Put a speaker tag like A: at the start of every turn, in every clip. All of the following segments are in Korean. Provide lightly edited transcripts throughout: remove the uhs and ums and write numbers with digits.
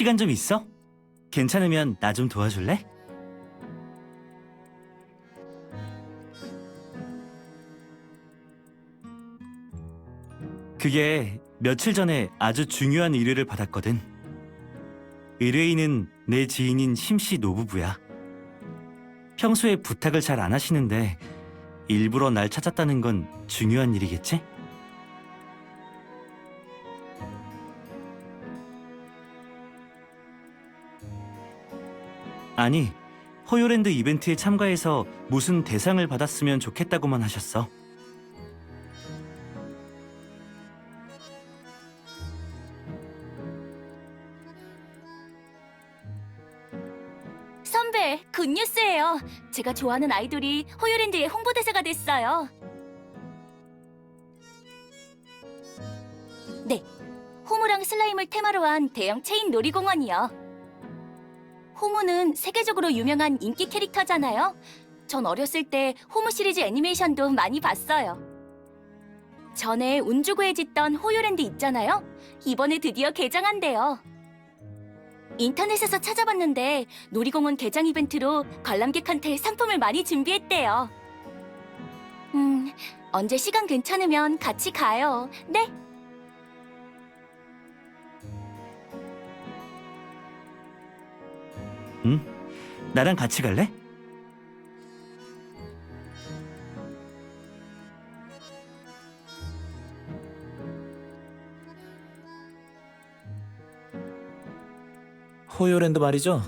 A: 시간 좀 있어? 괜찮으면 나 좀 도와줄래? 그게 며칠 전에 아주 중요한 의뢰를 받았거든. 의뢰인은 내 지인인 심씨 노부부야. 평소에 부탁을 잘 안 하시는데 일부러 날 찾았다는 건 중요한 일이겠지? 아니, 호요랜드 이벤트에 참가해서 무슨 대상을 받았으면 좋겠다고만 하셨어.
B: 선배, 굿뉴스예요. 제가 좋아하는 아이돌이 호요랜드의 홍보대사가 됐어요. 네, 호무랑 슬라임을 테마로 한 대형 체인 놀이공원이요. 호무는 세계적으로 유명한 인기 캐릭터잖아요. 전 어렸을 때 호무 시리즈 애니메이션도 많이 봤어요. 전에 운주고에 짓던 호요랜드 있잖아요. 이번에 드디어 개장한대요. 인터넷에서 찾아봤는데 놀이공원 개장 이벤트로 관람객한테 상품을 많이 준비했대요. 언제 시간 괜찮으면 같이 가요. 네?
A: 응? 나랑 같이 갈래?
C: 호요랜드 말이죠.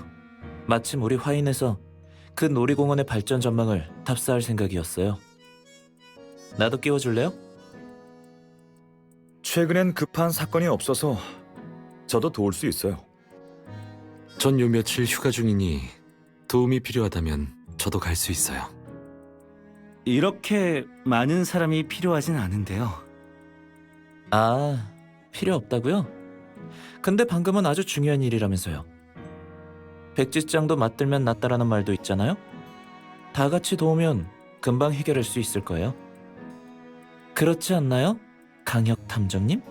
C: 마침 우리 화인에서 그 놀이공원의 발전 전망을 답사할 생각이었어요. 나도 끼워줄래요?
D: 최근엔 급한 사건이 없어서 저도 도울 수 있어요.
E: 전 요 며칠 휴가 중이니 도움이 필요하다면 저도 갈 수 있어요.
A: 이렇게 많은 사람이 필요하진 않은데요.
C: 아, 필요 없다고요? 근데 방금은 아주 중요한 일이라면서요. 백지장도 맞들면 낫다라는 말도 있잖아요. 다 같이 도우면 금방 해결할 수 있을 거예요. 그렇지 않나요? 강혁 탐정님?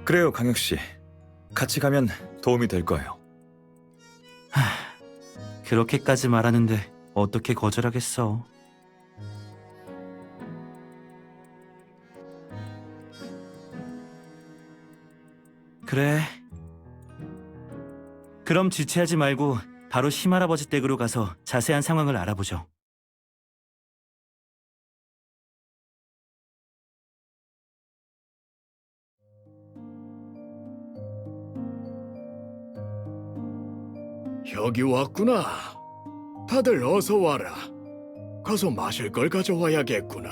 D: 그래요, 강혁 씨. 같이 가면 도움이 될 거예요.
A: 그렇게까지 말하는데 어떻게 거절하겠어. 그래. 그럼 지체하지 말고 바로 심할아버지 댁으로 가서 자세한 상황을 알아보죠.
F: 여기 왔구나. 다들 어서 와라. 가서 마실 걸 가져와야겠구나.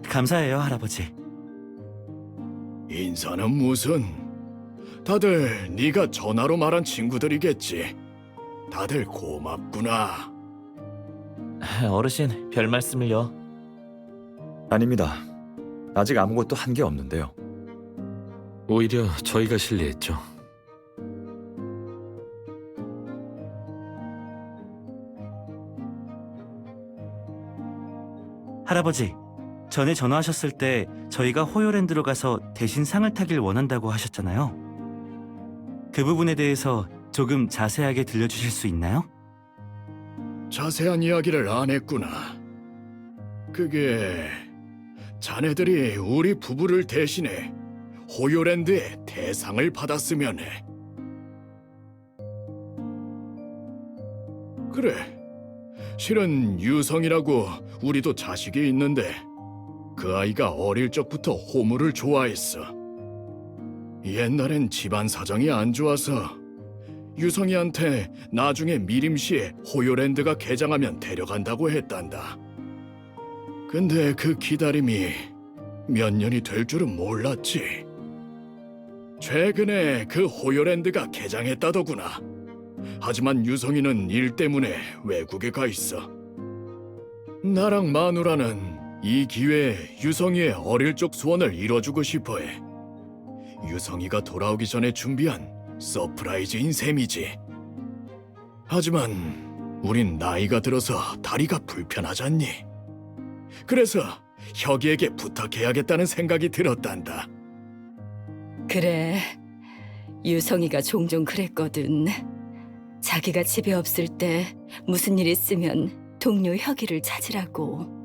A: 감사해요, 할아버지.
F: 인사는 무슨? 다들 네가 전화로 말한 친구들이겠지. 다들 고맙구나.
C: 어르신, 별 말씀을요.
D: 아닙니다. 아직 아무것도 한 게 없는데요.
E: 오히려 저희가 실례했죠.
A: 할아버지, 전에 전화하셨을 때 저희가 호요랜드로 가서 대신 상을 타길 원한다고 하셨잖아요. 그 부분에 대해서 조금 자세하게 들려주실 수 있나요?
F: 자세한 이야기를 안 했구나. 그게 자네들이 우리 부부를 대신해 호요랜드의 대상을 받았으면 해. 그래. 실은 유성이라고 우리도 자식이 있는데 그 아이가 어릴 적부터 호무를 좋아했어. 옛날엔 집안 사정이 안 좋아서 유성이한테 나중에 미림시에 호요랜드가 개장하면 데려간다고 했단다. 근데 그 기다림이 몇 년이 될 줄은 몰랐지. 최근에 그 호요랜드가 개장했다더구나. 하지만 유성이는 일 때문에 외국에 가 있어. 나랑 마누라는 이 기회에 유성이의 어릴 적 소원을 이뤄주고 싶어해. 유성이가 돌아오기 전에 준비한 서프라이즈인 셈이지. 하지만 우린 나이가 들어서 다리가 불편하잖니. 그래서 혁이에게 부탁해야겠다는 생각이 들었단다.
G: 그래, 유성이가 종종 그랬거든. 자기가 집에 없을 때 무슨 일 있으면 동료 혁이를 찾으라고.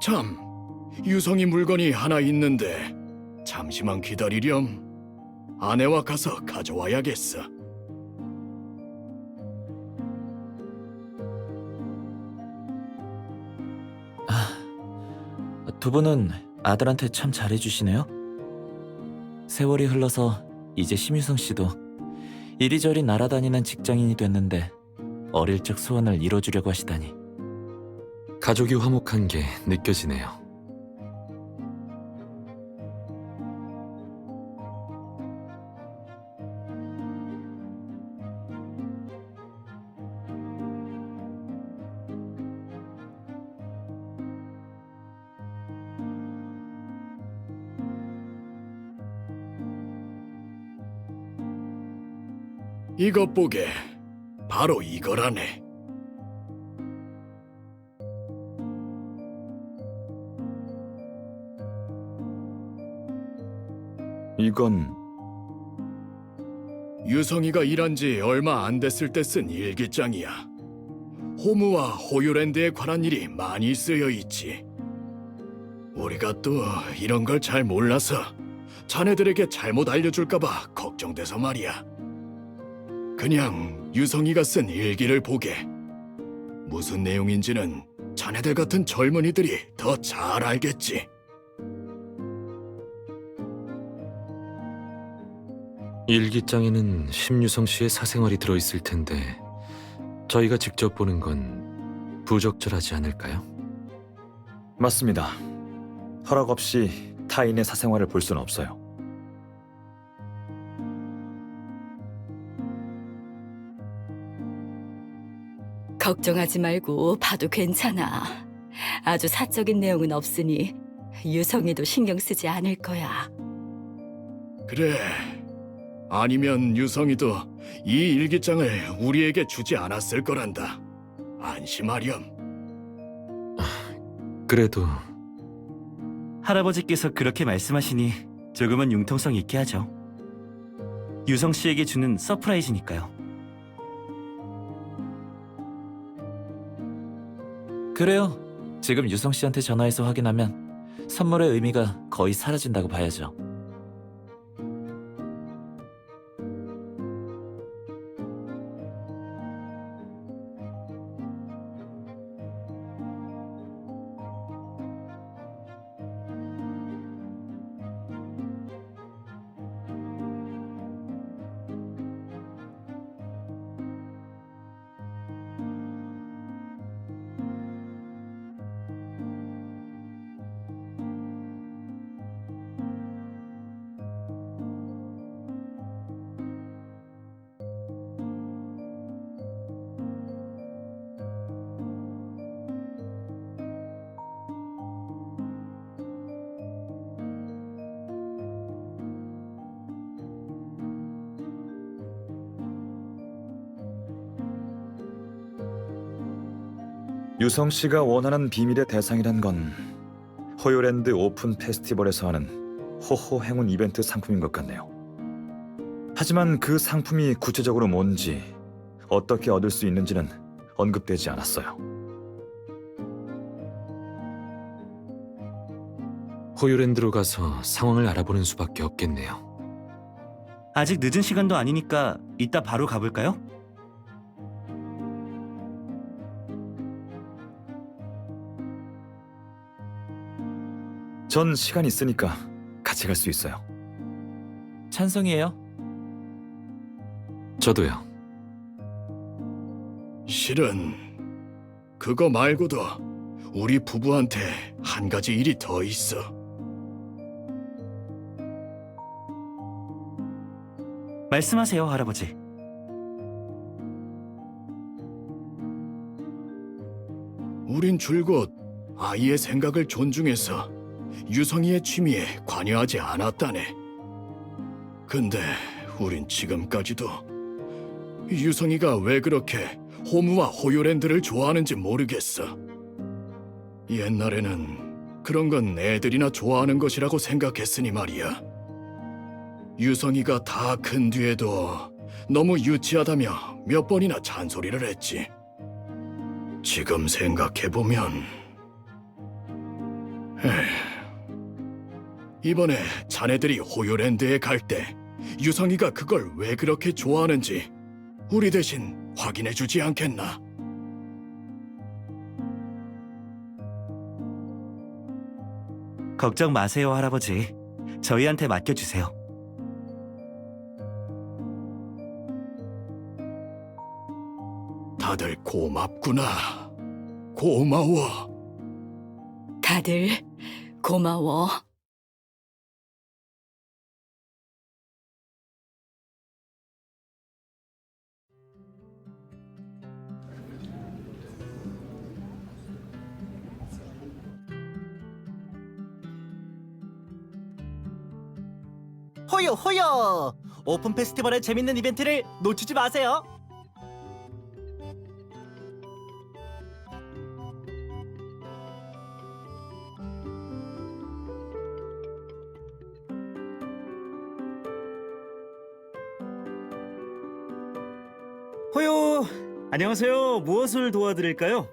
F: 참, 유성이 물건이 하나 있는데 잠시만 기다리렴. 아내와 가서 가져와야겠어.
C: 두 분은 아들한테 참 잘해주시네요. 세월이 흘러서 이제 심유성 씨도 이리저리 날아다니는 직장인이 됐는데 어릴 적 소원을 이뤄주려고 하시다니.
E: 가족이 화목한 게 느껴지네요.
F: 이것 보게. 바로 이거라네.
D: 이건
F: 유성이가 일한 지 얼마 안 됐을 때 쓴 일기장이야. 호무와 호유랜드에 관한 일이 많이 쓰여 있지. 우리가 또 이런 걸 잘 몰라서 자네들에게 잘못 알려줄까봐 걱정돼서 말이야. 그냥 유성이가 쓴 일기를 보게. 무슨 내용인지는 자네들 같은 젊은이들이 더 잘 알겠지.
E: 일기장에는 심유성 씨의 사생활이 들어있을 텐데 저희가 직접 보는 건 부적절하지 않을까요?
D: 맞습니다. 허락 없이 타인의 사생활을 볼 수는 없어요.
G: 걱정하지 말고 봐도 괜찮아. 아주 사적인 내용은 없으니 유성이도 신경 쓰지 않을 거야.
F: 그래. 아니면 유성이도 이 일기장을 우리에게 주지 않았을 거란다. 안심하렴.
E: 그래도
A: 할아버지께서 그렇게 말씀하시니 조금은 융통성 있게 하죠. 유성 씨에게 주는 서프라이즈니까요.
C: 그래요. 지금 유성 씨한테 전화해서 확인하면 선물의 의미가 거의 사라진다고 봐야죠.
D: 유성 씨가 원하는 비밀의 대상이란 건 호요랜드 오픈 페스티벌에서 하는 호호 행운 이벤트 상품인 것 같네요. 하지만 그 상품이 구체적으로 뭔지, 어떻게 얻을 수 있는지는 언급되지 않았어요.
E: 호유랜드로 가서 상황을 알아보는 수밖에 없겠네요.
A: 아직 늦은 시간도 아니니까 이따 바로 가볼까요?
D: 전 시간 있으니까 같이 갈 수 있어요.
C: 찬성이에요.
E: 저도요.
F: 실은 그거 말고도 우리 부부한테 한 가지 일이 더 있어.
A: 말씀하세요, 할아버지.
F: 우린 줄곧 아이의 생각을 존중해서 유성이의 취미에 관여하지 않았다네. 근데 우린 지금까지도 유성이가 왜 그렇게 호무와 호요랜드를 좋아하는지 모르겠어. 옛날에는 그런 건 애들이나 좋아하는 것이라고 생각했으니 말이야. 유성이가 다 큰 뒤에도 너무 유치하다며 몇 번이나 잔소리를 했지. 지금 생각해보면 이번에 자네들이 호요랜드에 갈 때 유성이가 그걸 왜 그렇게 좋아하는지 우리 대신 확인해주지 않겠나?
A: 걱정 마세요, 할아버지. 저희한테 맡겨주세요.
F: 다들 고맙구나. 고마워.
G: 다들 고마워.
H: 호요 호요! 오픈 페스티벌의 재밌는 이벤트를 놓치지 마세요.
A: 호요, 안녕하세요. 무엇을 도와드릴까요?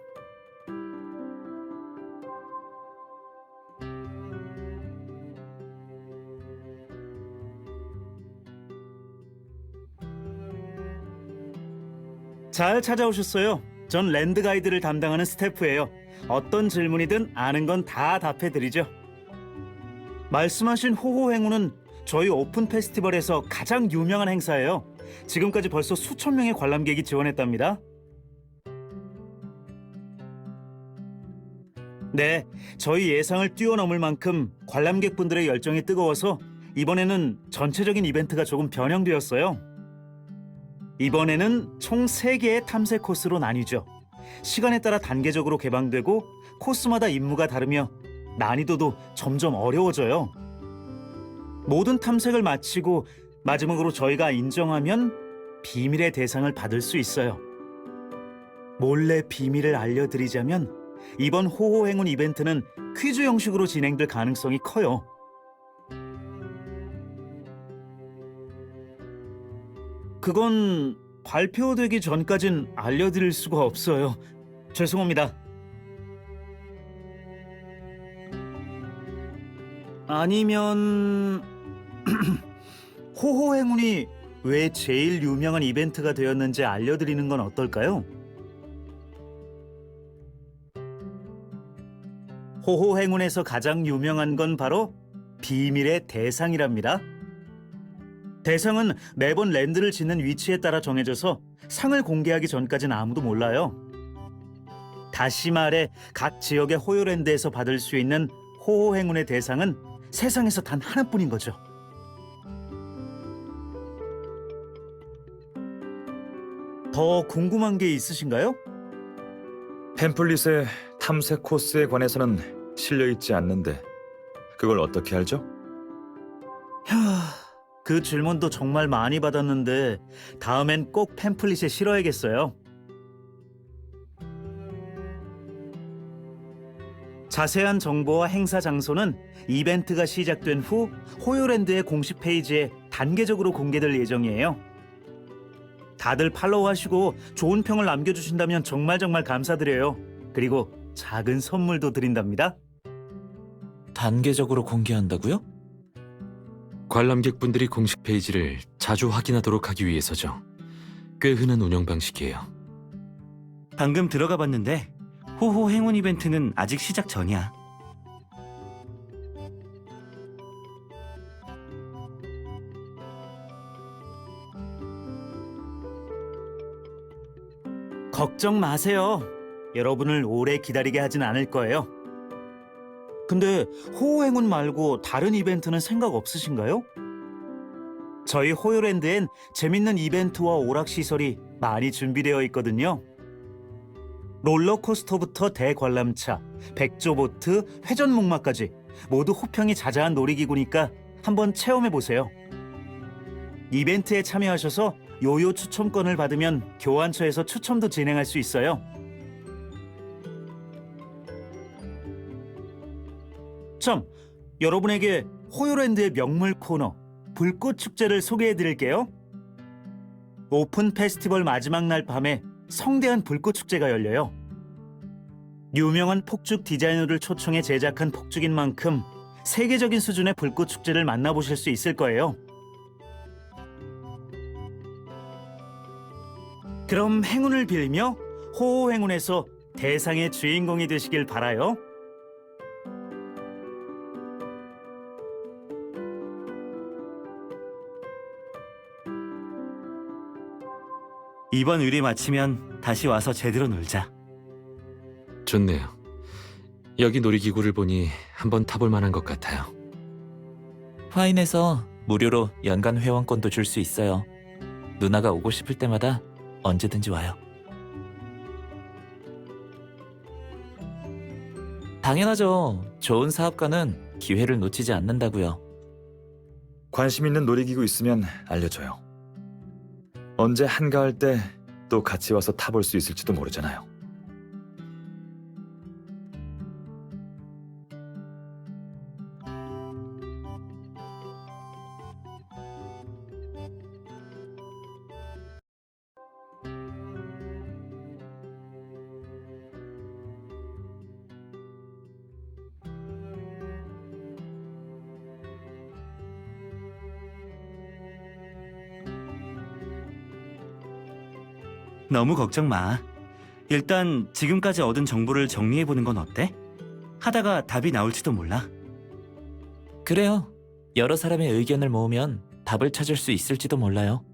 A: 잘 찾아오셨어요. 전 랜드 가이드를 담당하는 스태프예요. 어떤 질문이든 아는 건 다 답해드리죠. 말씀하신 호호 행운은 저희 오픈 페스티벌에서 가장 유명한 행사예요. 지금까지 벌써 수천 명의 관람객이 지원했답니다. 네, 저희 예상을 뛰어넘을 만큼 관람객분들의 열정이 뜨거워서 이번에는 전체적인 이벤트가 조금 변형되었어요. 이번에는 총 3개의 탐색 코스로 나뉘죠. 시간에 따라 단계적으로 개방되고 코스마다 임무가 다르며 난이도도 점점 어려워져요. 모든 탐색을 마치고 마지막으로 저희가 인정하면 비밀의 대상을 받을 수 있어요. 몰래 비밀을 알려드리자면 이번 호호 행운 이벤트는 퀴즈 형식으로 진행될 가능성이 커요. 그건 발표되기 전까진 알려드릴 수가 없어요. 죄송합니다. 아니면 호호 행운이 왜 제일 유명한 이벤트가 되었는지 알려드리는 건 어떨까요? 호호 행운에서 가장 유명한 건 바로 비밀의 대상이랍니다. 대상은 매번 랜드를 짓는 위치에 따라 정해져서 상을 공개하기 전까지는 아무도 몰라요. 다시 말해 각 지역의 호요랜드에서 받을 수 있는 호호 행운의 대상은 세상에서 단 하나뿐인 거죠. 더 궁금한 게 있으신가요?
D: 팸플릿의 탐색 코스에 관해서는 실려 있지 않는데 그걸 어떻게 알죠?
A: 그 질문도 정말 많이 받았는데 다음엔 꼭 팸플릿에 실어야겠어요. 자세한 정보와 행사 장소는 이벤트가 시작된 후 호요랜드의 공식 페이지에 단계적으로 공개될 예정이에요. 다들 팔로우하시고 좋은 평을 남겨주신다면 정말 감사드려요. 그리고 작은 선물도 드린답니다.
C: 단계적으로 공개한다고요?
E: 관람객분들이 공식 페이지를 자주 확인하도록 하기 위해서죠. 꽤 흔한 운영 방식이에요.
A: 방금 들어가 봤는데 호호 행운 이벤트는 아직 시작 전이야. 걱정 마세요. 여러분을 오래 기다리게 하진 않을 거예요. 근데 호호 행운 말고 다른 이벤트는 생각 없으신가요? 저희 호요랜드엔 재밌는 이벤트와 오락시설이 많이 준비되어 있거든요.
I: 롤러코스터부터 대관람차, 백조보트, 회전목마까지 모두 호평이 자자한 놀이기구니까 한번 체험해보세요. 이벤트에 참여하셔서 요요 추첨권을 받으면 교환처에서 추첨도 진행할 수 있어요. 참, 여러분에게 호요랜드의 명물 코너 불꽃 축제를 소개해드릴게요. 오픈 페스티벌 마지막 날 밤에 성대한 불꽃 축제가 열려요. 유명한 폭죽 디자이너를 초청해 제작한 폭죽인 만큼 세계적인 수준의 불꽃 축제를 만나보실 수 있을 거예요. 그럼 행운을 빌며 호호 행운에서 대상의 주인공이 되시길 바라요.
A: 이번 의뢰 마치면 다시 와서 제대로 놀자.
E: 좋네요. 여기 놀이기구를 보니 한번 타볼 만한 것 같아요.
C: 화인에서 무료로 연간 회원권도 줄 수 있어요. 누나가 오고 싶을 때마다 언제든지 와요. 당연하죠. 좋은 사업가는 기회를 놓치지 않는다고요.
D: 관심 있는 놀이기구 있으면 알려줘요. 언제 한가할 때 또 같이 와서 타볼 수 있을지도 모르잖아요.
A: 너무 걱정 마. 일단 지금까지 얻은 정보를 정리해보는 건 어때? 하다가 답이 나올지도 몰라.
C: 그래요. 여러 사람의 의견을 모으면 답을 찾을 수 있을지도 몰라요.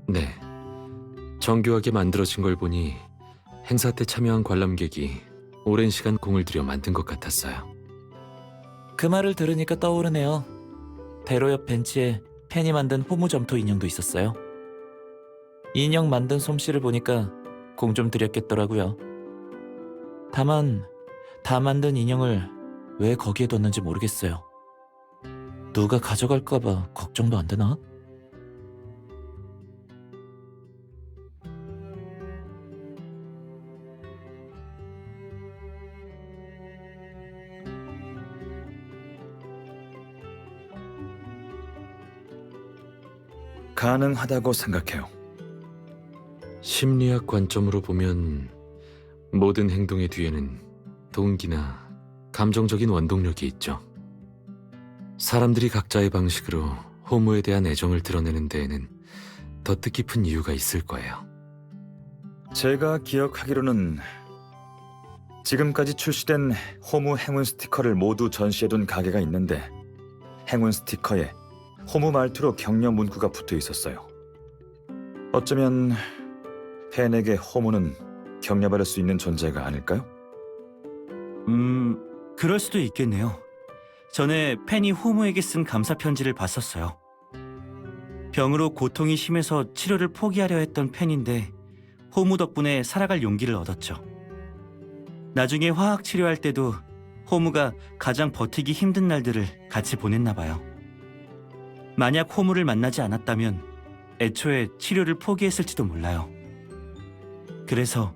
E: 네. 정교하게 만들어진 걸 보니 행사 때 참여한 관람객이 오랜 시간 공을 들여 만든 것 같았어요.
C: 그 말을 들으니까 떠오르네요. 대로 옆 벤치에 팬이 만든 호무점토 인형도 있었어요. 인형 만든 솜씨를 보니까 공 좀 들였겠더라고요. 다만 다 만든 인형을 왜 거기에 뒀는지 모르겠어요. 누가 가져갈까봐 걱정도 안 되나?
D: 가능하다고 생각해요.
E: 심리학 관점으로 보면 모든 행동의 뒤에는 동기나 감정적인 원동력이 있죠. 사람들이 각자의 방식으로 호무에 대한 애정을 드러내는 데에는 더 뜻깊은 이유가 있을 거예요.
D: 제가 기억하기로는 지금까지 출시된 호무 행운 스티커를 모두 전시해둔 가게가 있는데 행운 스티커에 호무 말투로 격려 문구가 붙어 있었어요. 어쩌면 팬에게 호무는 격려받을 수 있는 존재가 아닐까요?
A: 그럴 수도 있겠네요. 전에 팬이 호무에게 쓴 감사 편지를 봤었어요. 병으로 고통이 심해서 치료를 포기하려 했던 팬인데 호무 덕분에 살아갈 용기를 얻었죠. 나중에 화학 치료할 때도 호무가 가장 버티기 힘든 날들을 같이 보냈나 봐요. 만약 호무를 만나지 않았다면 애초에 치료를 포기했을지도 몰라요. 그래서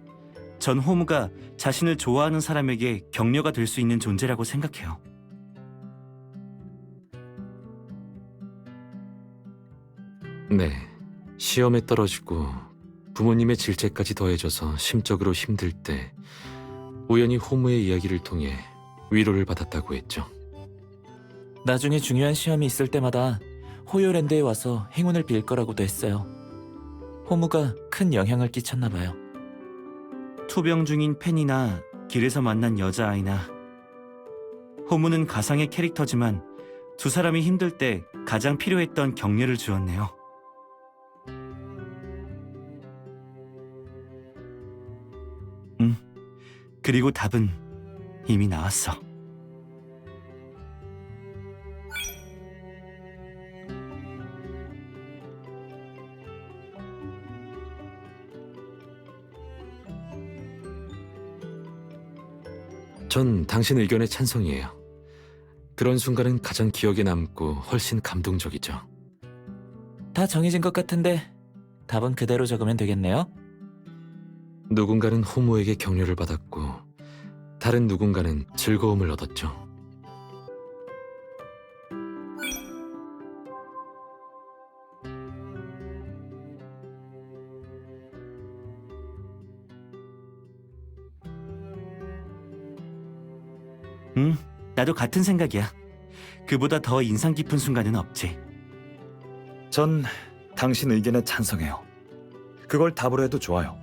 A: 전 호무가 자신을 좋아하는 사람에게 격려가 될 수 있는 존재라고 생각해요.
E: 네, 시험에 떨어지고 부모님의 질책까지 더해져서 심적으로 힘들 때 우연히 호무의 이야기를 통해 위로를 받았다고 했죠.
C: 나중에 중요한 시험이 있을 때마다 호요랜드에 와서 행운을 빌 거라고도 했어요. 호무가 큰 영향을 끼쳤나 봐요.
A: 투병 중인 팬이나 길에서 만난 여자아이나 호무는 가상의 캐릭터지만 두 사람이 힘들 때 가장 필요했던 격려를 주었네요. 그리고 답은 이미 나왔어.
E: 전 당신 의견에 찬성이에요. 그런 순간은 가장 기억에 남고 훨씬 감동적이죠.
C: 다 정해진 것 같은데 답은 그대로 적으면 되겠네요.
E: 누군가는 호모에게 격려를 받았고 다른 누군가는 즐거움을 얻었죠.
A: 나도 같은 생각이야. 그보다 더 인상 깊은 순간은 없지.
D: 전 당신 의견에 찬성해요. 그걸 답으로 해도 좋아요.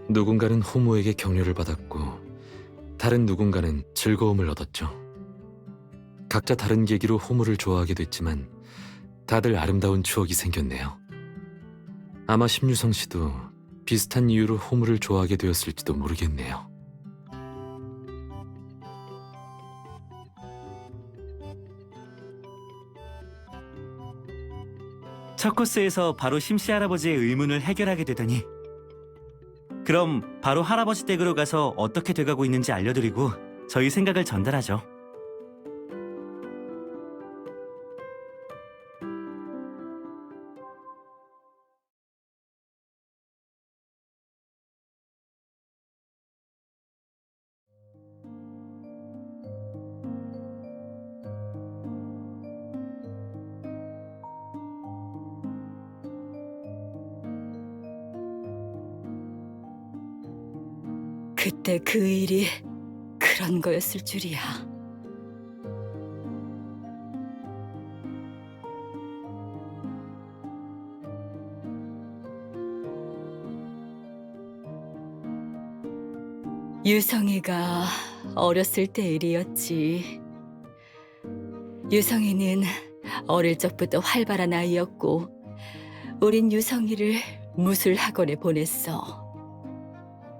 E: 누군가는 호모에게 격려를 받았고 다른 누군가는 즐거움을 얻었죠. 각자 다른 계기로 호모를 좋아하게 됐지만 다들 아름다운 추억이 생겼네요. 아마 심유성 씨도 비슷한 이유로 호모를 좋아하게 되었을지도 모르겠네요.
A: 첫 코스에서 바로 심씨 할아버지의 의문을 해결하게 되더니 그럼 바로 할아버지 댁으로 가서 어떻게 돼가고 있는지 알려드리고 저희 생각을 전달하죠.
G: 그때 그 일이 그런 거였을 줄이야. 유성이가 어렸을 때 일이었지. 유성이는 어릴 적부터 활발한 아이였고 우린 유성이를 무술 학원에 보냈어.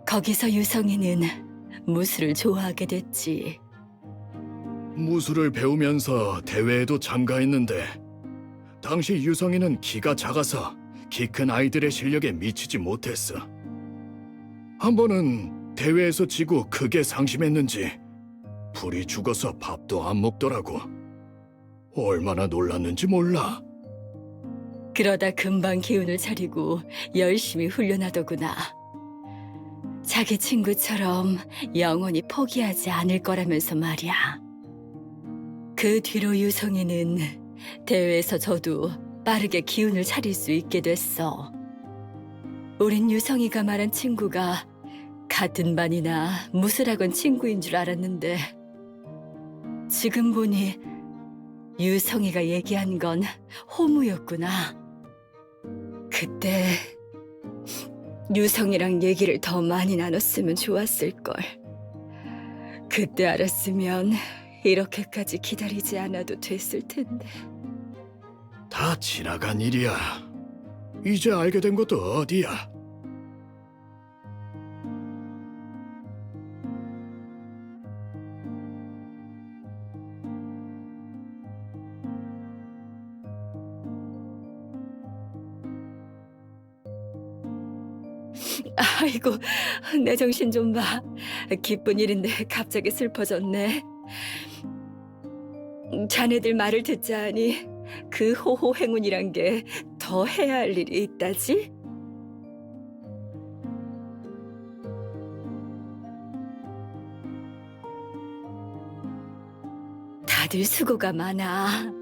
G: 거기서 유성이는 무술을 좋아하게 됐지.
F: 무술을 배우면서 대회에도 참가했는데 당시 유성이는 키가 작아서 키 큰 아이들의 실력에 미치지 못했어. 한 번은 대회에서 지고 크게 상심했는지 불이 죽어서 밥도 안 먹더라고. 얼마나 놀랐는지 몰라.
G: 그러다 금방 기운을 차리고 열심히 훈련하더구나. 자기 친구처럼 영원히 포기하지 않을 거라면서 말이야. 그 뒤로 유성이는 대회에서 저도 빠르게 기운을 차릴 수 있게 됐어. 우린 유성이가 말한 친구가 같은 반이나 무술학원 친구인 줄 알았는데 지금 보니 유성이가 얘기한 건 호무였구나. 그때 유성이랑 얘기를 더 많이 나눴으면 좋았을걸. 그때 알았으면 이렇게까지 기다리지 않아도 됐을 텐데.
F: 다 지나간 일이야. 이제 알게 된 것도 어디야.
G: 아이고, 내 정신 좀 봐. 기쁜 일인데 갑자기 슬퍼졌네. 자네들 말을 듣자 하니 그 호호 행운이란 게 더 해야 할 일이 있다지? 다들 수고가 많아.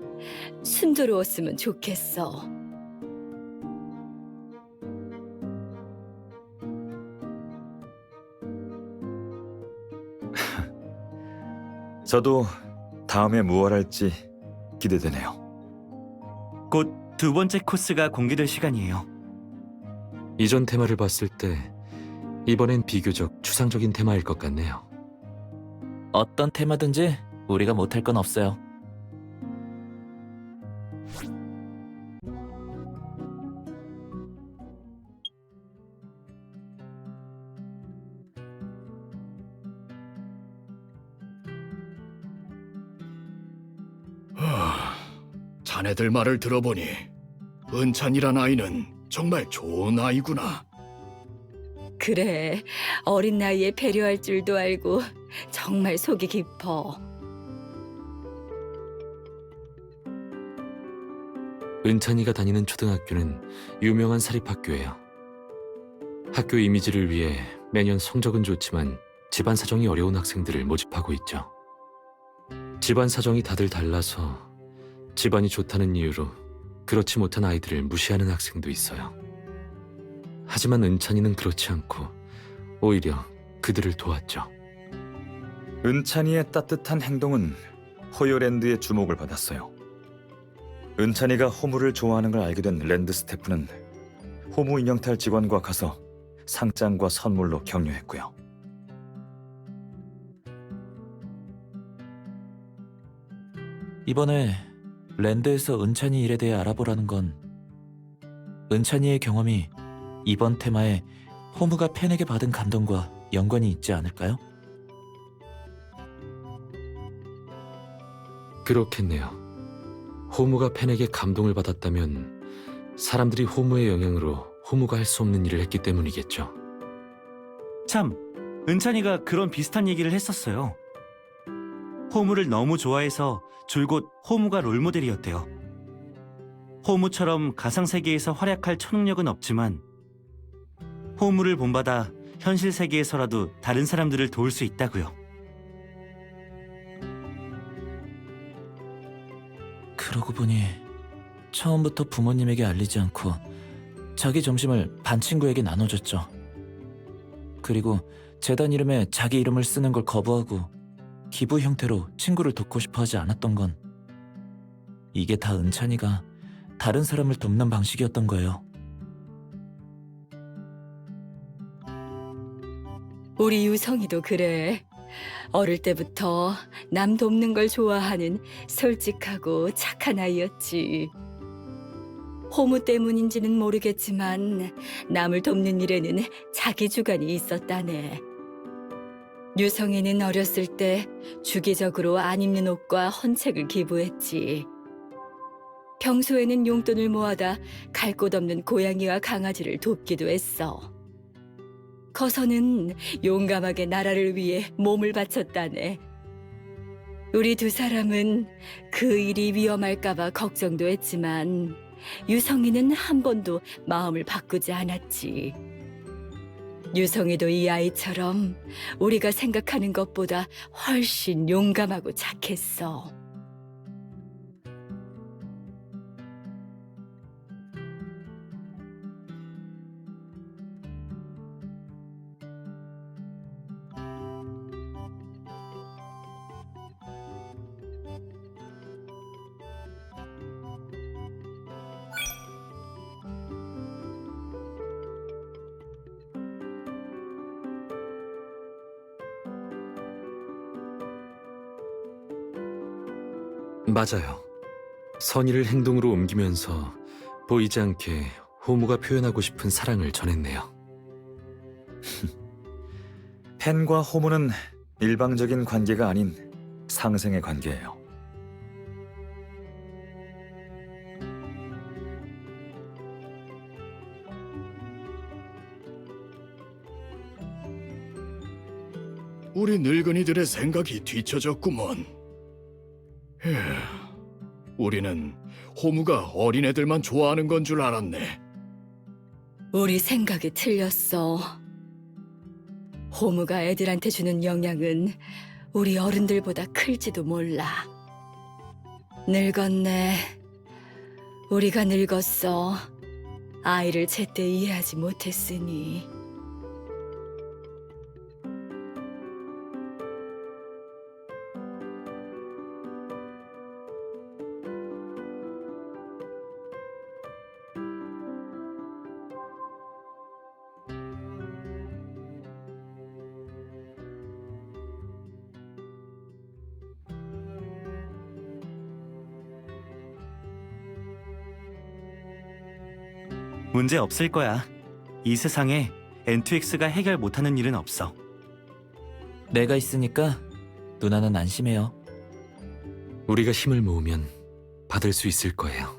G: 순조로웠으면 좋겠어.
D: 저도 다음에 무얼 할지 기대되네요.
A: 곧 두 번째 코스가 공개될 시간이에요.
E: 이전 테마를 봤을 때 이번엔 비교적 추상적인 테마일 것 같네요.
C: 어떤 테마든지 우리가 못할 건 없어요.
F: 자네들 말을 들어보니 은찬이란 아이는 정말 좋은 아이구나.
G: 그래, 어린 나이에 배려할 줄도 알고 정말 속이 깊어.
E: 은찬이가 다니는 초등학교는 유명한 사립학교예요. 학교 이미지를 위해 매년 성적은 좋지만 집안 사정이 어려운 학생들을 모집하고 있죠. 집안 사정이 다들 달라서 집안이 좋다는 이유로 그렇지 못한 아이들을 무시하는 학생도 있어요. 하지만 은찬이는 그렇지 않고 오히려 그들을 도왔죠.
D: 은찬이의 따뜻한 행동은 호요랜드의 주목을 받았어요. 은찬이가 호무를 좋아하는 걸 알게 된 랜드 스태프는 호무 인형탈 직원과 가서 상장과 선물로 격려했고요.
C: 이번에 랜드에서 은찬이 일에 대해 알아보라는 건 은찬이의 경험이 이번 테마에 호무가 팬에게 받은 감동과 연관이 있지 않을까요?
E: 그렇겠네요. 호무가 팬에게 감동을 받았다면 사람들이 호무의 영향으로 호무가 할 수 없는 일을 했기 때문이겠죠.
A: 참, 은찬이가 그런 비슷한 얘기를 했었어요. 호무를 너무 좋아해서 줄곧 호무가 롤모델이었대요. 호무처럼 가상세계에서 활약할 초능력은 없지만 호무를 본받아 현실 세계에서라도 다른 사람들을 도울 수 있다고요.
C: 그러고 보니 처음부터 부모님에게 알리지 않고 자기 점심을 반 친구에게 나눠줬죠. 그리고 재단 이름에 자기 이름을 쓰는 걸 거부하고 기부 형태로 친구를 돕고 싶어 하지 않았던 건 이게 다 은찬이가 다른 사람을 돕는 방식이었던 거예요.
G: 우리 유성이도 그래. 어릴 때부터 남 돕는 걸 좋아하는 솔직하고 착한 아이였지. 호무 때문인지는 모르겠지만 남을 돕는 일에는 자기 주관이 있었다네. 유성이는 어렸을 때 주기적으로 안 입는 옷과 헌책을 기부했지. 평소에는 용돈을 모아다 갈 곳 없는 고양이와 강아지를 돕기도 했어. 커서는 용감하게 나라를 위해 몸을 바쳤다네. 우리 두 사람은 그 일이 위험할까봐 걱정도 했지만 유성이는 한 번도 마음을 바꾸지 않았지. 유성이도 이 아이처럼 우리가 생각하는 것보다 훨씬 용감하고 착했어.
E: 맞아요. 선의를 행동으로 옮기면서 보이지 않게 호무가 표현하고 싶은 사랑을 전했네요.
D: 팬과 호무는 일방적인 관계가 아닌 상생의 관계예요.
F: 우리 늙은이들의 생각이 뒤처졌구먼. 휴, 우리는 호무가 어린애들만 좋아하는 건 줄 알았네.
G: 우리 생각이 틀렸어. 호무가 애들한테 주는 영향은 우리 어른들보다 클지도 몰라. 늙었네. 우리가 늙었어. 아이를 제때 이해하지 못했으니.
A: 문제 없을 거야. 이 세상에 N2X가 해결 못하는 일은 없어.
C: 내가 있으니까 누나는 안심해요.
E: 우리가 힘을 모으면 받을 수 있을 거예요.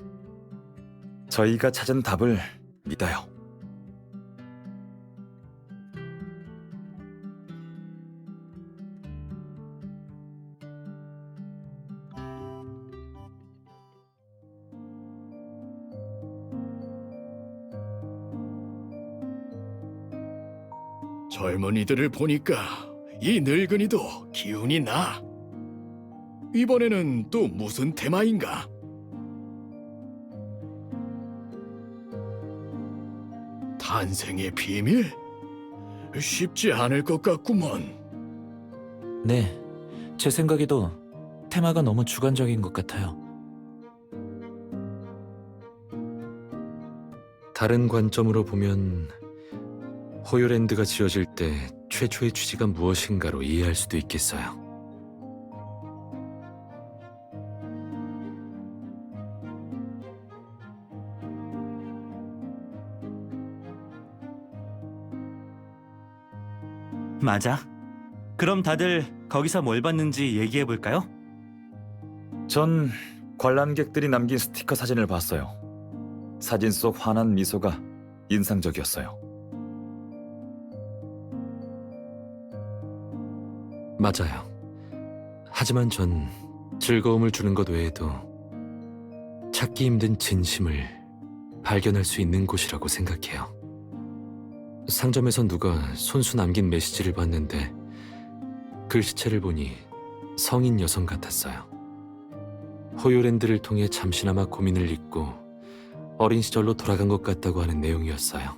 D: 저희가 찾은 답을 믿어요.
F: 젊은이들을 보니까 이 늙은이도 기운이 나. 이번에는 또 무슨 테마인가? 탄생의 비밀? 쉽지 않을 것 같구먼.
C: 네, 제 생각에도 테마가 너무 주관적인 것 같아요.
E: 다른 관점으로 보면 호요랜드가 지어질 때 최초의 취지가 무엇인가로 이해할 수도 있겠어요.
A: 맞아. 그럼 다들 거기서 뭘 봤는지 얘기해 볼까요?
D: 전 관람객들이 남긴 스티커 사진을 봤어요. 사진 속 환한 미소가 인상적이었어요.
E: 맞아요. 하지만 전 즐거움을 주는 것 외에도 찾기 힘든 진심을 발견할 수 있는 곳이라고 생각해요. 상점에서 누가 손수 남긴 메시지를 봤는데 글씨체를 보니 성인 여성 같았어요. 호요랜드를 통해 잠시나마 고민을 잊고 어린 시절로 돌아간 것 같다고 하는 내용이었어요.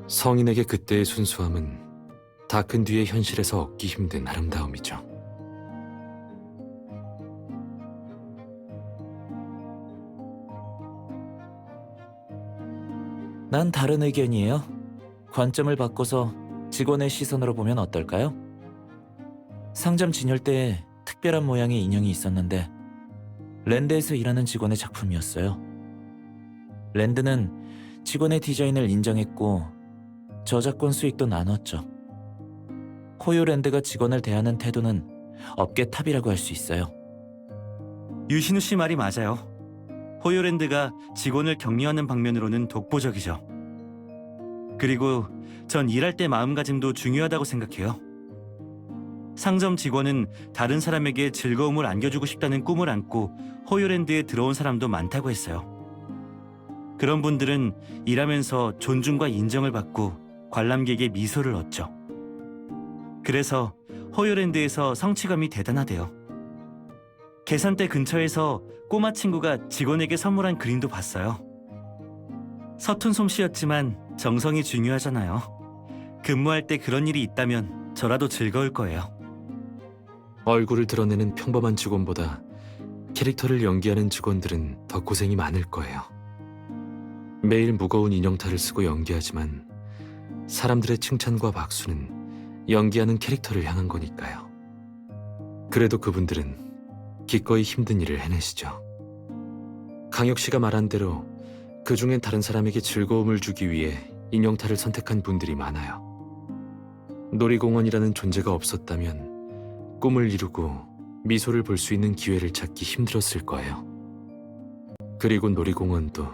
E: 성인에게 그때의 순수함은 다 큰 뒤의 현실에서 얻기 힘든 아름다움이죠.
C: 난 다른 의견이에요. 관점을 바꿔서 직원의 시선으로 보면 어떨까요? 상점 진열대에 특별한 모양의 인형이 있었는데 랜드에서 일하는 직원의 작품이었어요. 랜드는 직원의 디자인을 인정했고 저작권 수익도 나눴죠. 호요랜드가 직원을 대하는 태도는 업계 탑이라고 할 수 있어요.
A: 유신우 씨 말이 맞아요. 호요랜드가 직원을 격려하는 방면으로는 독보적이죠. 그리고 전 일할 때 마음가짐도 중요하다고 생각해요. 상점 직원은 다른 사람에게 즐거움을 안겨주고 싶다는 꿈을 안고 호요랜드에 들어온 사람도 많다고 했어요. 그런 분들은 일하면서 존중과 인정을 받고 관람객의 미소를 얻죠. 그래서 호요랜드에서 성취감이 대단하대요. 계산대 근처에서 꼬마 친구가 직원에게 선물한 그림도 봤어요. 서툰 솜씨였지만 정성이 중요하잖아요. 근무할 때 그런 일이 있다면 저라도 즐거울 거예요.
E: 얼굴을 드러내는 평범한 직원보다 캐릭터를 연기하는 직원들은 더 고생이 많을 거예요. 매일 무거운 인형탈을 쓰고 연기하지만 사람들의 칭찬과 박수는 연기하는 캐릭터를 향한 거니까요. 그래도 그분들은 기꺼이 힘든 일을 해내시죠. 강혁 씨가 말한 대로 그중엔 다른 사람에게 즐거움을 주기 위해 인형탈을 선택한 분들이 많아요. 놀이공원이라는 존재가 없었다면 꿈을 이루고 미소를 볼 수 있는 기회를 찾기 힘들었을 거예요. 그리고 놀이공원도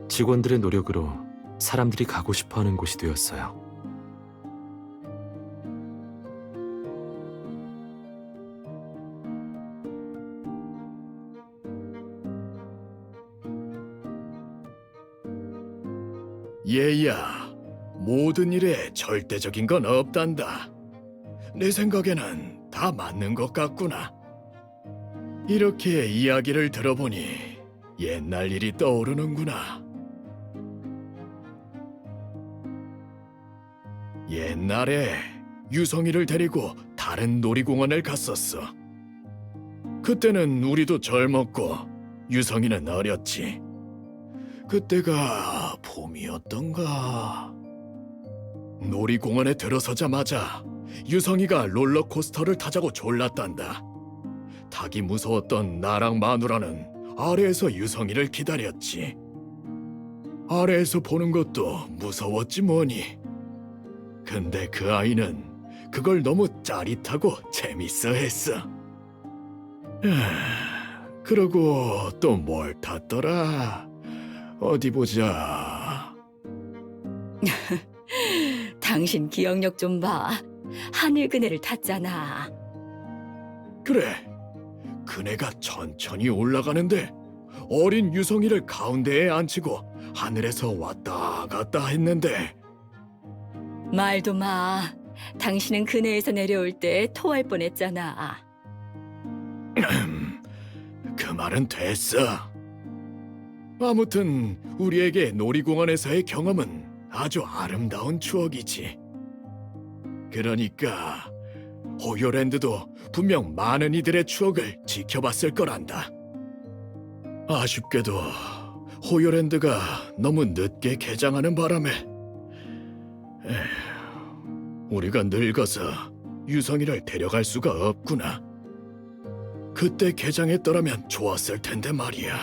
E: 직원들의 노력으로 사람들이 가고 싶어하는 곳이 되었어요.
F: 얘야, 모든 일에 절대적인 건 없단다. 내 생각에는 다 맞는 것 같구나. 이렇게 이야기를 들어보니 옛날 일이 떠오르는구나. 옛날에 유성이를 데리고 다른 놀이공원을 갔었어. 그때는 우리도 젊었고 유성이는 어렸지. 그때가 봄이었던가. 놀이공원에 들어서자마자 유성이가 롤러코스터를 타자고 졸랐단다. 타기 무서웠던 나랑 마누라는 아래에서 유성이를 기다렸지. 아래에서 보는 것도 무서웠지 뭐니. 근데 그 아이는 그걸 너무 짜릿하고 재밌어 했어. 그러고 또 뭘 탔더라? 어디 보자.
G: 당신 기억력 좀 봐. 하늘 그네를 탔잖아.
F: 그래, 그네가 천천히 올라가는데 어린 유성이를 가운데에 앉히고 하늘에서 왔다 갔다 했는데
G: 말도 마. 당신은 그네에서 내려올 때 토할 뻔했잖아.
F: 그 말은 됐어. 아무튼 우리에게 놀이공원에서의 경험은 아주 아름다운 추억이지. 그러니까 호요랜드도 분명 많은 이들의 추억을 지켜봤을 거란다. 아쉽게도 호요랜드가 너무 늦게 개장하는 바람에 우리가 늙어서 유성이를 데려갈 수가 없구나. 그때 개장했더라면 좋았을 텐데 말이야.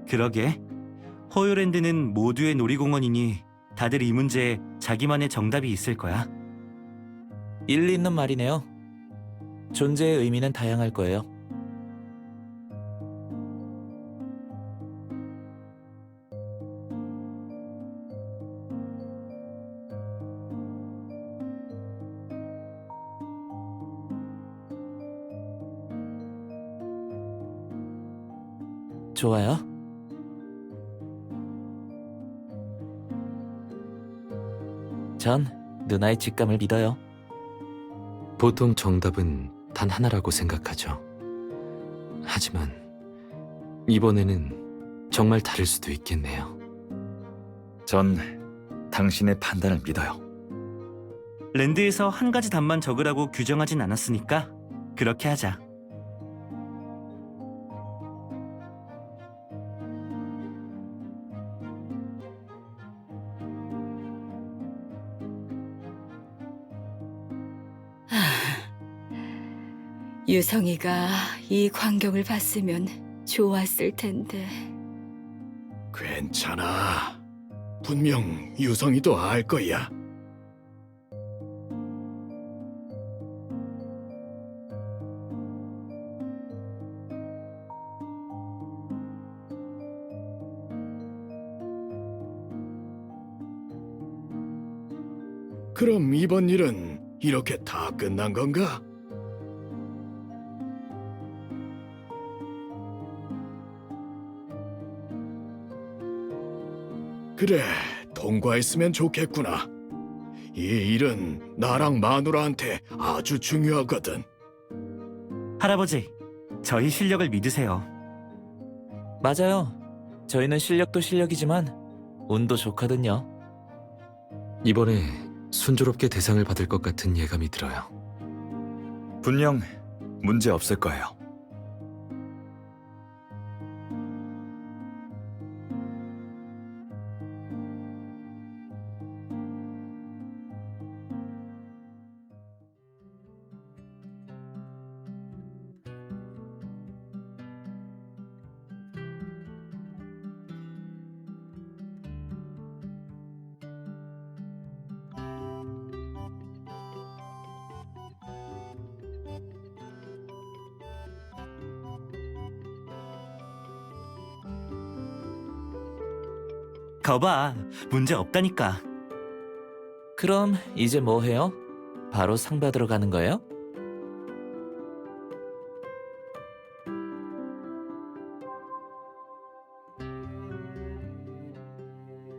A: 그러게. 호요랜드는 모두의 놀이공원이니 다들 이 문제에 자기만의 정답이 있을 거야.
C: 일리 있는 말이네요. 존재의 의미는 다양할 거예요. 좋아요. 전 누나의 직감을 믿어요.
E: 보통 정답은 단 하나라고 생각하죠. 하지만 이번에는 정말 다를 수도 있겠네요.
D: 전 당신의 판단을 믿어요.
A: 랜드에서 한 가지 답만 적으라고 규정하진 않았으니까 그렇게 하자.
G: 유성이가 이 광경을 봤으면 좋았을 텐데.
F: 괜찮아. 분명 유성이도 알 거야. 그럼 이번 일은 이렇게 다 끝난 건가? 그래, 통과했으면 좋겠구나. 이 일은 나랑 마누라한테 아주 중요하거든.
A: 할아버지, 저희 실력을 믿으세요.
C: 맞아요. 저희는 실력도 실력이지만 운도 좋거든요.
E: 이번에 순조롭게 대상을 받을 것 같은 예감이 들어요.
D: 분명 문제 없을 거예요.
A: 거봐, 문제 없다니까.
C: 그럼 이제 뭐 해요? 바로 상 받으러 가는 거예요?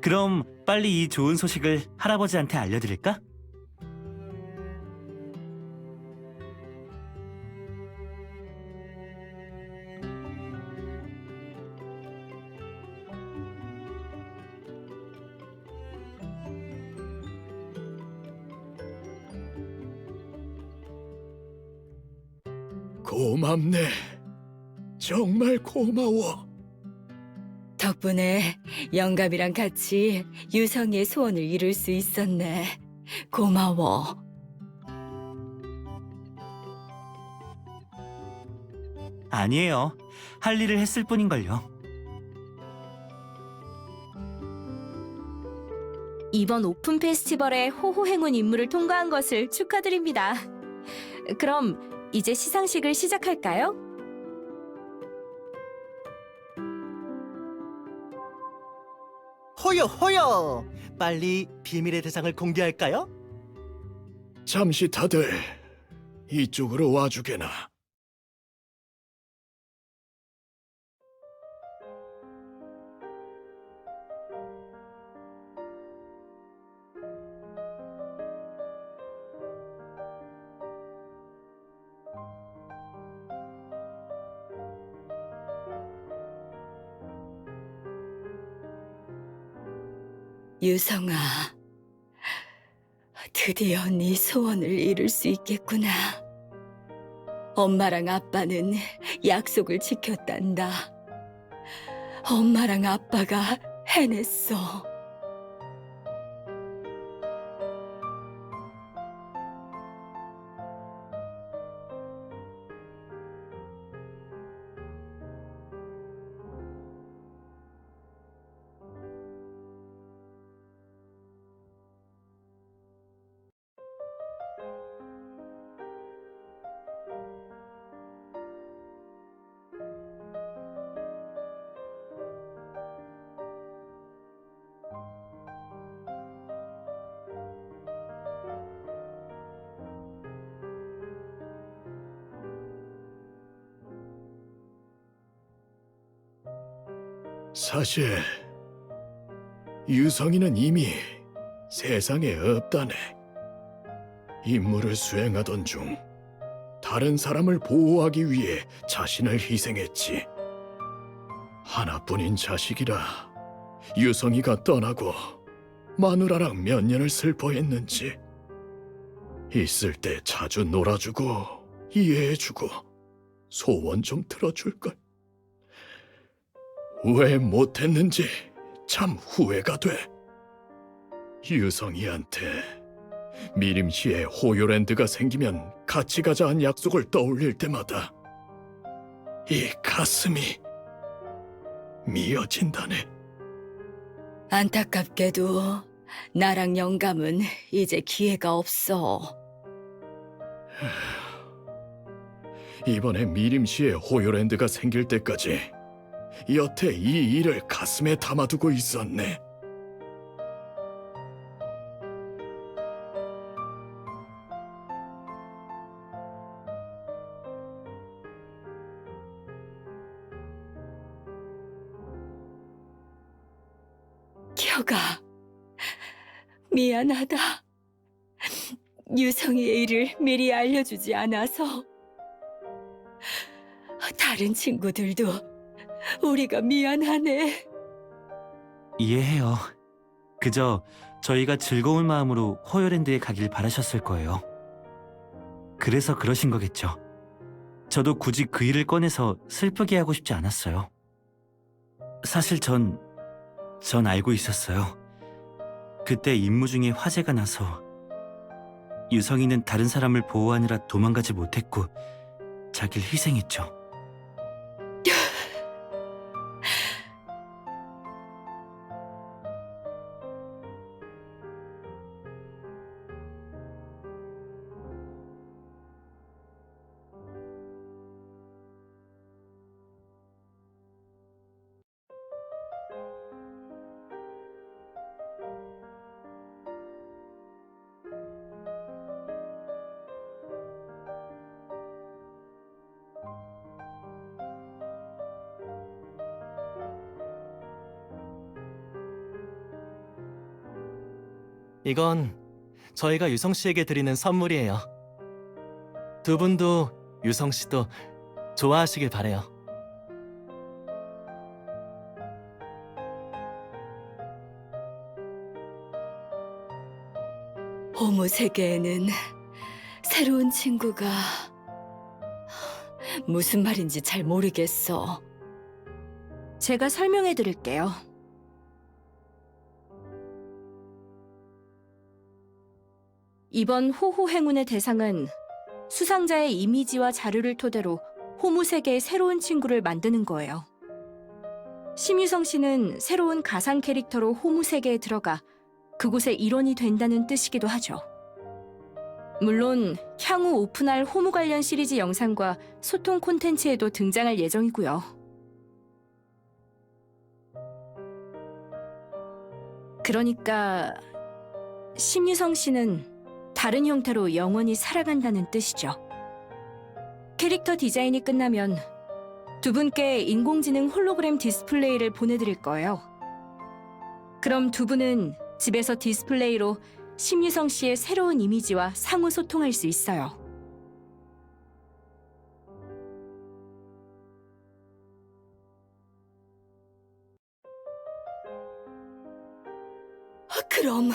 A: 그럼 빨리 이 좋은 소식을 할아버지한테 알려드릴까?
F: 고맙네. 정말 고마워.
G: 덕분에 영감이랑 같이 유성이의 소원을 이룰 수 있었네. 고마워.
A: 아니에요. 할 일을 했을 뿐인걸요.
J: 이번 오픈 페스티벌에 호호 행운 임무를 통과한 것을 축하드립니다. 그럼 이제 시상식을 시작할까요?
H: 호요! 빨리 비밀의 대상을 공개할까요?
F: 잠시 다들 이쪽으로 와주게나.
G: 유성아, 드디어 네 소원을 이룰 수 있겠구나. 엄마랑 아빠는 약속을 지켰단다. 엄마랑 아빠가 해냈어.
F: 사실 유성이는 이미 세상에 없다네. 임무를 수행하던 중 다른 사람을 보호하기 위해 자신을 희생했지. 하나뿐인 자식이라 유성이가 떠나고 마누라랑 몇 년을 슬퍼했는지 있을 때 자주 놀아주고 이해해주고 소원 좀 들어줄걸. 왜 못했는지 참 후회가 돼. 유성이한테 미림시에 호요랜드가 생기면 같이 가자 한 약속을 떠올릴 때마다 이 가슴이 미어진다네.
G: 안타깝게도 나랑 영감은 이제 기회가 없어.
F: 이번에 미림시에 호요랜드가 생길 때까지 여태 이 일을 가슴에 담아두고 있었네.
G: 켜가, 미안하다. 유성이의 일을 미리 알려주지 않아서. 다른 친구들도 우리가 미안하네.
A: 이해해요. 그저 저희가 즐거운 마음으로 호요랜드에 가길 바라셨을 거예요. 그래서 그러신 거겠죠. 저도 굳이 그 일을 꺼내서 슬프게 하고 싶지 않았어요. 사실 전 알고 있었어요. 그때 임무 중에 화재가 나서 유성이는 다른 사람을 보호하느라 도망가지 못했고 자기를 희생했죠.
H: 이건 저희가 유성 씨에게 드리는 선물이에요. 두 분도 유성 씨도 좋아하시길 바래요.
G: 호무 세계에는 새로운 친구가 무슨 말인지 잘 모르겠어.
J: 제가 설명해 드릴게요. 이번 호호 행운의 대상은 수상자의 이미지와 자료를 토대로 호무 세계의 새로운 친구를 만드는 거예요. 심유성 씨는 새로운 가상 캐릭터로 호무 세계에 들어가 그곳의 일원이 된다는 뜻이기도 하죠. 물론 향후 오픈할 호무 관련 시리즈 영상과 소통 콘텐츠에도 등장할 예정이고요. 그러니까 심유성 씨는 다른 형태로 영원히 살아간다는 뜻이죠. 캐릭터 디자인이 끝나면 두 분께 인공지능 홀로그램 디스플레이를 보내드릴 거예요. 그럼 두 분은 집에서 디스플레이로 심유성 씨의 새로운 이미지와 상호 소통할 수 있어요.
G: 그럼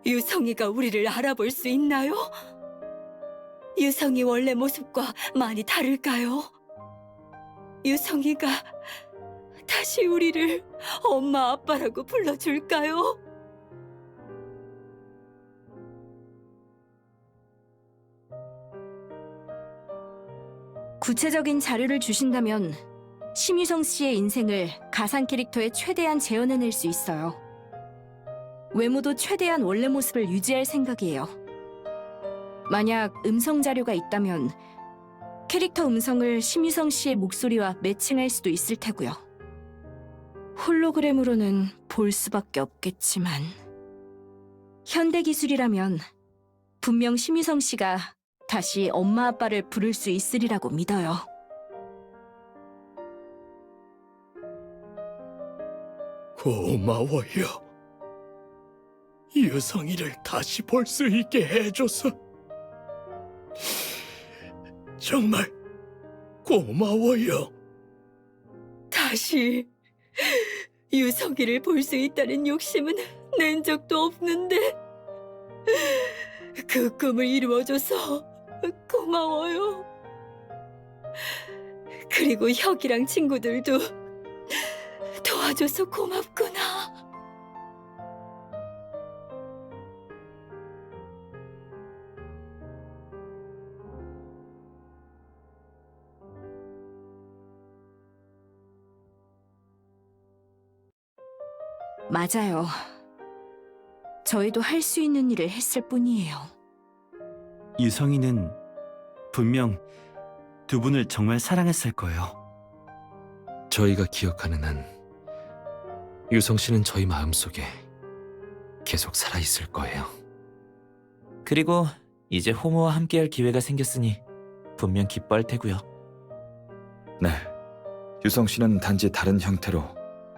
G: 유성이가 우리를 알아볼 수 있나요? 유성이 원래 모습과 많이 다를까요? 유성이가 다시 우리를 엄마 아빠라고 불러줄까요?
J: 구체적인 자료를 주신다면 심유성 씨의 인생을 가상 캐릭터에 최대한 재현해낼 수 있어요. 외모도 최대한 원래 모습을 유지할 생각이에요. 만약 음성 자료가 있다면 캐릭터 음성을 심유성 씨의 목소리와 매칭할 수도 있을 테고요. 홀로그램으로는 볼 수밖에 없겠지만 현대 기술이라면 분명 심유성 씨가 다시 엄마 아빠를 부를 수 있으리라고 믿어요.
F: 고마워요. 유성이를 다시 볼 수 있게 해줘서 정말 고마워요.
G: 다시 유성이를 볼 수 있다는 욕심은 낸 적도 없는데 그 꿈을 이루어줘서 고마워요. 그리고 혁이랑 친구들도 도와줘서 고맙구나.
J: 맞아요. 저희도 할 수 있는 일을 했을 뿐이에요.
A: 유성이는 분명 두 분을 정말 사랑했을 거예요.
E: 저희가 기억하는 한 유성 씨는 저희 마음속에 계속 살아있을 거예요.
C: 그리고 이제 호모와 함께할 기회가 생겼으니 분명 기뻐할 테고요.
D: 네, 유성 씨는 단지 다른 형태로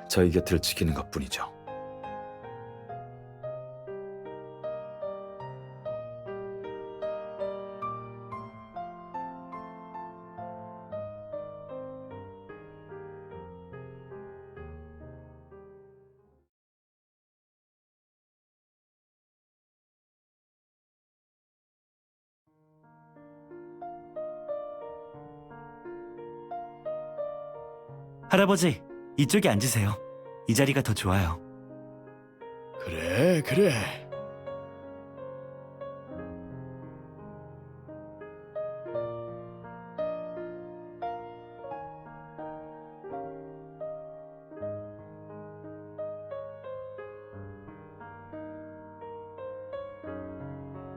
D: 저희 곁을 지키는 것뿐이죠.
A: 할아버지, 이쪽에 앉으세요. 이 자리가 더 좋아요.
F: 그래, 그래.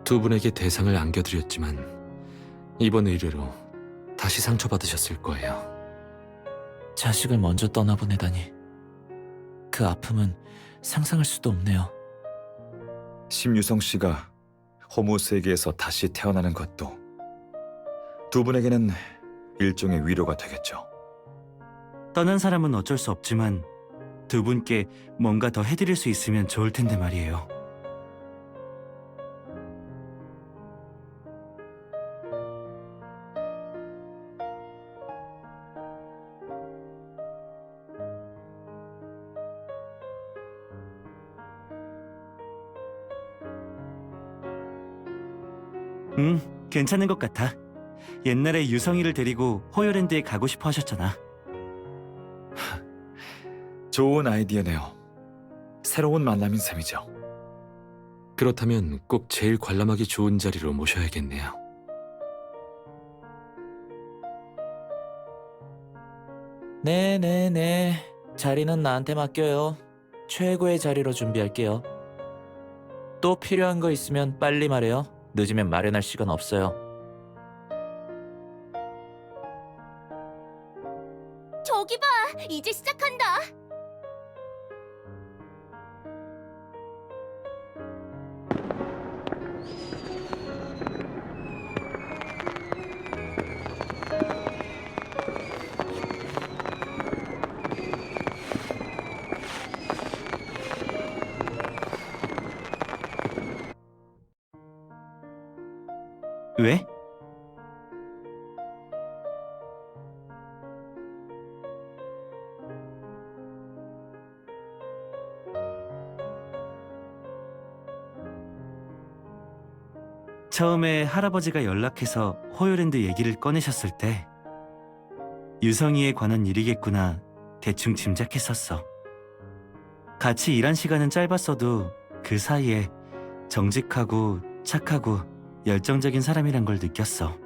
E: 두 분에게 대상을 안겨드렸지만 이번 의뢰로 다시 상처받으셨을 거예요.
C: 자식을 먼저 떠나보내다니. 그 아픔은 상상할 수도 없네요.
D: 심유성 씨가 호모 세계에서 다시 태어나는 것도 두 분에게는 일종의 위로가 되겠죠.
A: 떠난 사람은 어쩔 수 없지만 두 분께 뭔가 더 해드릴 수 있으면 좋을 텐데 말이에요. 괜찮은 것 같아. 옛날에 유성이를 데리고 호요랜드에 가고 싶어 하셨잖아.
D: 좋은 아이디어네요. 새로운 만남인 셈이죠.
E: 그렇다면 꼭 제일 관람하기 좋은 자리로 모셔야겠네요.
C: 네네네. 자리는 나한테 맡겨요. 최고의 자리로 준비할게요. 또 필요한 거 있으면 빨리 말해요. 늦으면 마련할 시간 없어요.
B: 저기 봐, 이제 시작한다.
A: 왜? 처음에 할아버지가 연락해서 호요랜드 얘기를 꺼내셨을 때 유성이에 관한 일이겠구나 대충 짐작했었어. 같이 일한 시간은 짧았어도 그 사이에 정직하고 착하고 열정적인 사람이란 걸 느꼈어.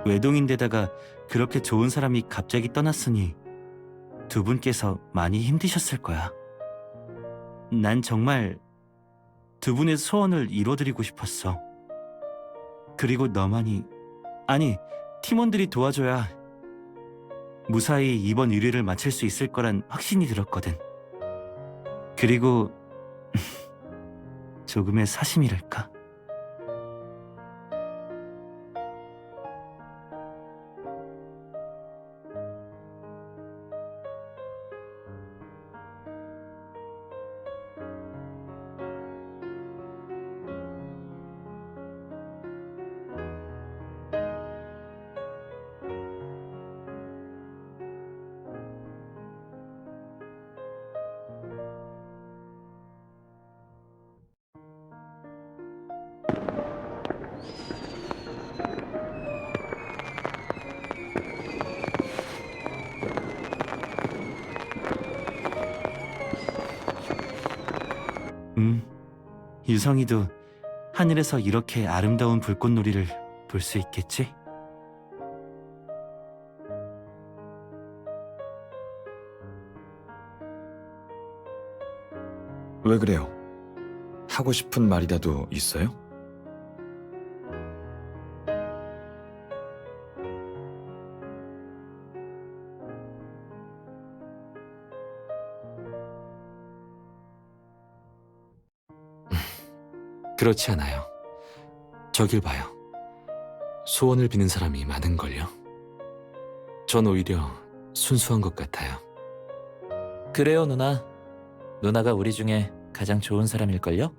A: 외동인데다가 그렇게 좋은 사람이 갑자기 떠났으니 두 분께서 많이 힘드셨을 거야. 난 정말 두 분의 소원을 이뤄드리고 싶었어. 그리고 너만이, 아니, 팀원들이 도와줘야 무사히 이번 의뢰를 마칠 수 있을 거란 확신이 들었거든. 그리고 조금의 사심이랄까? 유성이도 하늘에서 이렇게 아름다운 불꽃놀이를 볼 수 있겠지?
D: 왜 그래요? 하고 싶은 말이라도 있어요?
E: 그렇지 않아요. 저길 봐요. 소원을 비는 사람이 많은걸요. 전 오히려 순수한 것 같아요.
C: 그래요, 누나. 누나가 우리 중에 가장 좋은 사람일걸요?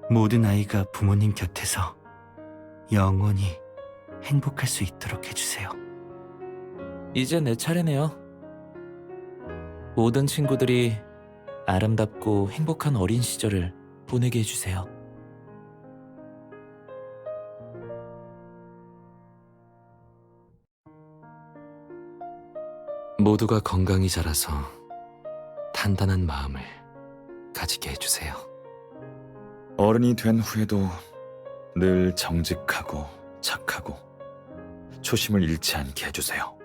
A: 모든 아이가 부모님 곁에서 영원히 행복할 수 있도록 해주세요.
C: 이제 내 차례네요. 모든 친구들이 아름답고 행복한 어린 시절을 보내게 해주세요.
E: 모두가 건강히 자라서 단단한 마음을 가지게 해주세요.
D: 어른이 된 후에도 늘 정직하고 착하고 초심을 잃지 않게 해주세요.